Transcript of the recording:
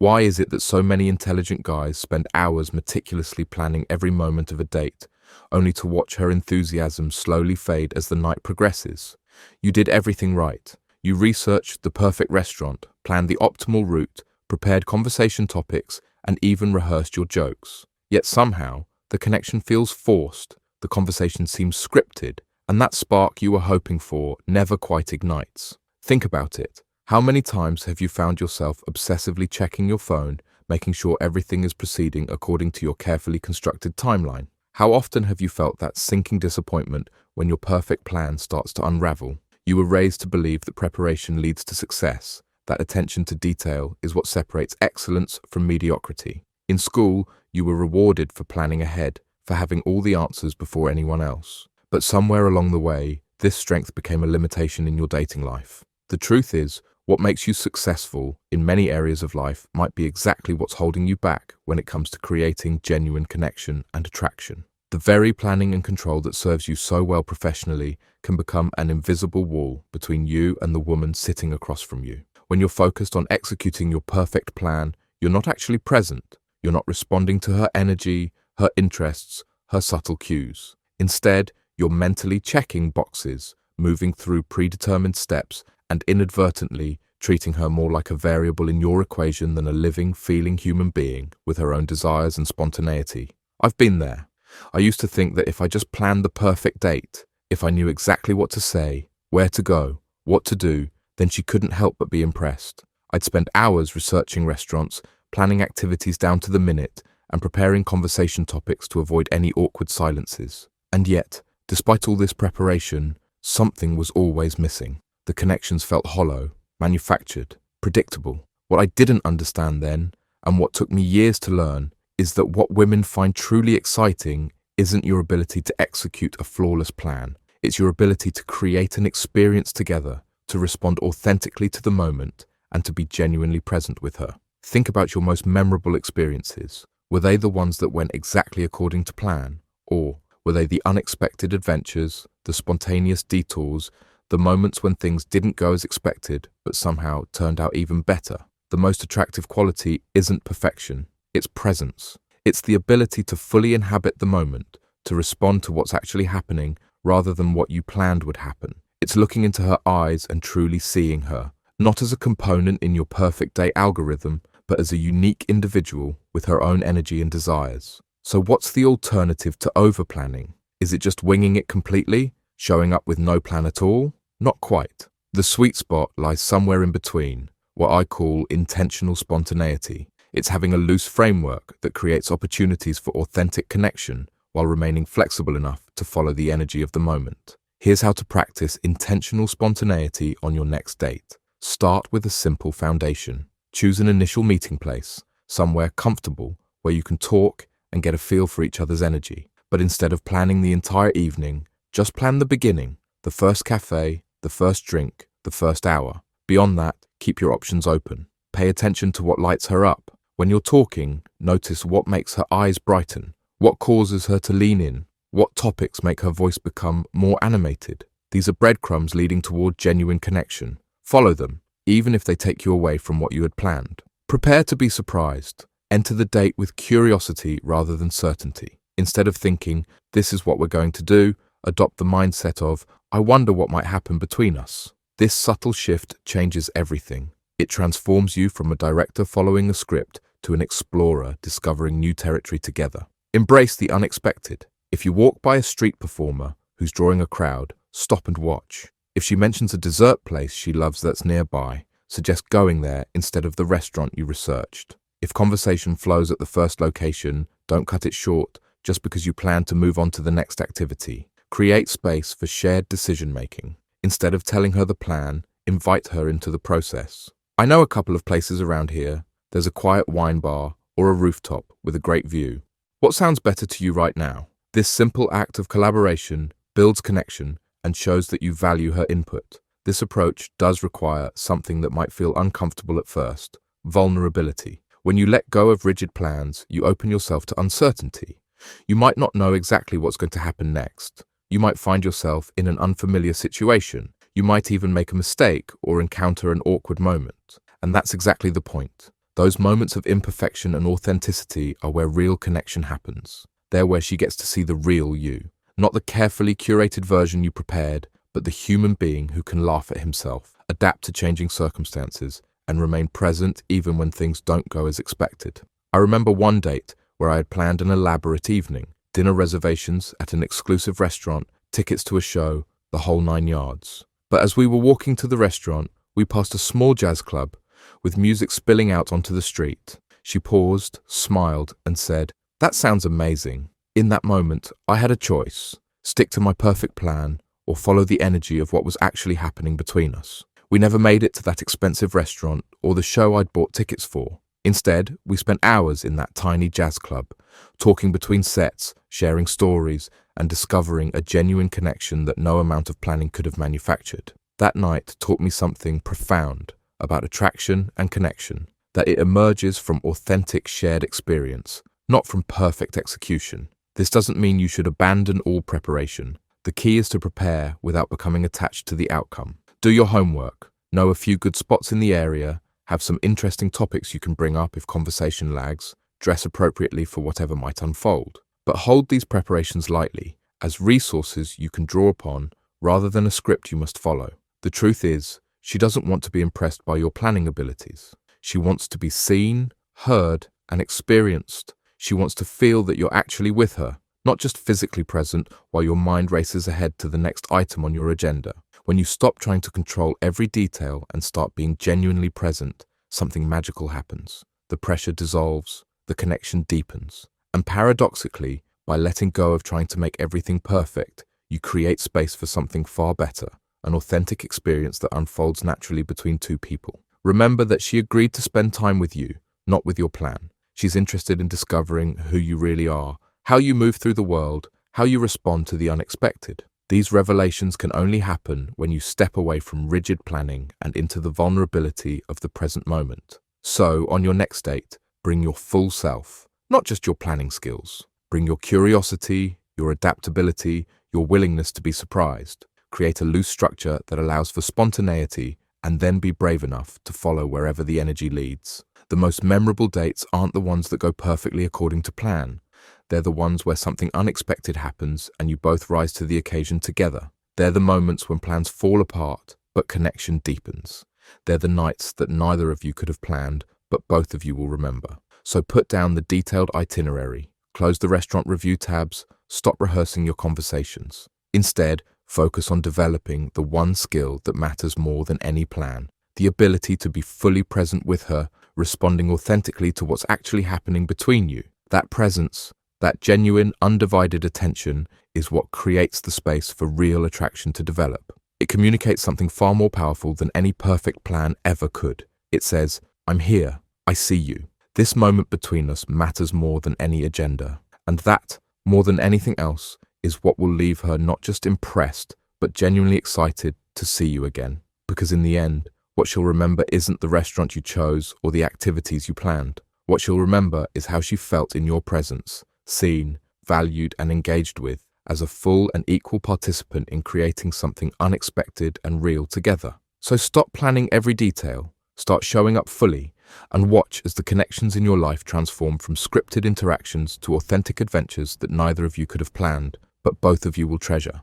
Why is it that so many intelligent guys spend hours meticulously planning every moment of a date, only to watch her enthusiasm slowly fade as the night progresses? You did everything right. You researched the perfect restaurant, planned the optimal route, prepared conversation topics, and even rehearsed your jokes. Yet somehow, the connection feels forced, the conversation seems scripted, and that spark you were hoping for never quite ignites. Think about it. How many times have you found yourself obsessively checking your phone, making sure everything is proceeding according to your carefully constructed timeline? How often have you felt that sinking disappointment when your perfect plan starts to unravel? You were raised to believe that preparation leads to success, that attention to detail is what separates excellence from mediocrity. In school, you were rewarded for planning ahead, for having all the answers before anyone else. But somewhere along the way, this strength became a limitation in your dating life. The truth is, what makes you successful in many areas of life might be exactly what's holding you back when it comes to creating genuine connection and attraction. The very planning and control that serves you so well professionally can become an invisible wall between you and the woman sitting across from you. When you're focused on executing your perfect plan, you're not actually present. You're not responding to her energy, her interests, her subtle cues. Instead, you're mentally checking boxes, moving through predetermined steps, and inadvertently treating her more like a variable in your equation than a living, feeling human being with her own desires and spontaneity. I've been there. I used to think that if I just planned the perfect date, if I knew exactly what to say, where to go, what to do, then she couldn't help but be impressed. I'd spend hours researching restaurants, planning activities down to the minute, and preparing conversation topics to avoid any awkward silences. And yet, despite all this preparation, something was always missing. The connections felt hollow, manufactured, predictable. What I didn't understand then, and what took me years to learn, is that what women find truly exciting isn't your ability to execute a flawless plan. It's your ability to create an experience together, to respond authentically to the moment, and to be genuinely present with her. Think about your most memorable experiences. Were they the ones that went exactly according to plan? Or were they the unexpected adventures, the spontaneous detours, the moments when things didn't go as expected, but somehow turned out even better? The most attractive quality isn't perfection, it's presence. It's the ability to fully inhabit the moment, to respond to what's actually happening rather than what you planned would happen. It's looking into her eyes and truly seeing her, not as a component in your perfect day algorithm, but as a unique individual with her own energy and desires. So what's the alternative to over-planning? Is it just winging it completely, showing up with no plan at all? Not quite. The sweet spot lies somewhere in between, what I call intentional spontaneity. It's having a loose framework that creates opportunities for authentic connection while remaining flexible enough to follow the energy of the moment. Here's how to practice intentional spontaneity on your next date. Start with a simple foundation. Choose an initial meeting place, somewhere comfortable where you can talk and get a feel for each other's energy. But instead of planning the entire evening, just plan the beginning, the first cafe, the first drink, the first hour. Beyond that, keep your options open. Pay attention to what lights her up. When you're talking, notice what makes her eyes brighten, what causes her to lean in, what topics make her voice become more animated. These are breadcrumbs leading toward genuine connection. Follow them, even if they take you away from what you had planned. Prepare to be surprised. Enter the date with curiosity rather than certainty. Instead of thinking, this is what we're going to do, adopt the mindset of, I wonder what might happen between us. This subtle shift changes everything. It transforms you from a director following a script to an explorer discovering new territory together. Embrace the unexpected. If you walk by a street performer who's drawing a crowd, stop and watch. If she mentions a dessert place she loves that's nearby, suggest going there instead of the restaurant you researched. If conversation flows at the first location, don't cut it short just because you plan to move on to the next activity. Create space for shared decision-making. Instead of telling her the plan, invite her into the process. I know a couple of places around here. There's a quiet wine bar or a rooftop with a great view. What sounds better to you right now? This simple act of collaboration builds connection and shows that you value her input. This approach does require something that might feel uncomfortable at first: vulnerability. When you let go of rigid plans, you open yourself to uncertainty. You might not know exactly what's going to happen next. You might find yourself in an unfamiliar situation. You might even make a mistake or encounter an awkward moment. And that's exactly the point. Those moments of imperfection and authenticity are where real connection happens. They're where she gets to see the real you, not the carefully curated version you prepared, but the human being who can laugh at himself, adapt to changing circumstances, and remain present even when things don't go as expected. I remember one date where I had planned an elaborate evening, dinner reservations at an exclusive restaurant, tickets to a show, the whole 9 yards. But as we were walking to the restaurant, we passed a small jazz club with music spilling out onto the street. She paused, smiled, and said, "That sounds amazing." In that moment, I had a choice: stick to my perfect plan or follow the energy of what was actually happening between us. We never made it to that expensive restaurant or the show I'd bought tickets for. Instead, we spent hours in that tiny jazz club, talking between sets, sharing stories, and discovering a genuine connection that no amount of planning could have manufactured. That night taught me something profound about attraction and connection, that it emerges from authentic shared experience, not from perfect execution. This doesn't mean you should abandon all preparation. The key is to prepare without becoming attached to the outcome. Do your homework, know a few good spots in the area, have some interesting topics you can bring up if conversation lags, dress appropriately for whatever might unfold. But hold these preparations lightly, as resources you can draw upon rather than a script you must follow. The truth is, she doesn't want to be impressed by your planning abilities. She wants to be seen, heard, and experienced. She wants to feel that you're actually with her, not just physically present while your mind races ahead to the next item on your agenda. When you stop trying to control every detail and start being genuinely present, something magical happens. The pressure dissolves, the connection deepens. And paradoxically, by letting go of trying to make everything perfect, you create space for something far better, an authentic experience that unfolds naturally between two people. Remember that she agreed to spend time with you, not with your plan. She's interested in discovering who you really are, how you move through the world, how you respond to the unexpected. These revelations can only happen when you step away from rigid planning and into the vulnerability of the present moment. So, on your next date, bring your full self, not just your planning skills. Bring your curiosity, your adaptability, your willingness to be surprised. Create a loose structure that allows for spontaneity, and then be brave enough to follow wherever the energy leads. The most memorable dates aren't the ones that go perfectly according to plan. They're the ones where something unexpected happens and you both rise to the occasion together. They're the moments when plans fall apart, but connection deepens. They're the nights that neither of you could have planned, but both of you will remember. So put down the detailed itinerary, close the restaurant review tabs, stop rehearsing your conversations. Instead, focus on developing the one skill that matters more than any plan, the ability to be fully present with her, responding authentically to what's actually happening between you. That presence, that genuine, undivided attention is what creates the space for real attraction to develop. It communicates something far more powerful than any perfect plan ever could. It says, "I'm here, I see you." This moment between us matters more than any agenda. And that, more than anything else, is what will leave her not just impressed, but genuinely excited to see you again. Because in the end, what she'll remember isn't the restaurant you chose or the activities you planned. What she'll remember is how she felt in your presence, seen, valued, and engaged with, as a full and equal participant in creating something unexpected and real together. So stop planning every detail, start showing up fully, and watch as the connections in your life transform from scripted interactions to authentic adventures that neither of you could have planned, but both of you will treasure.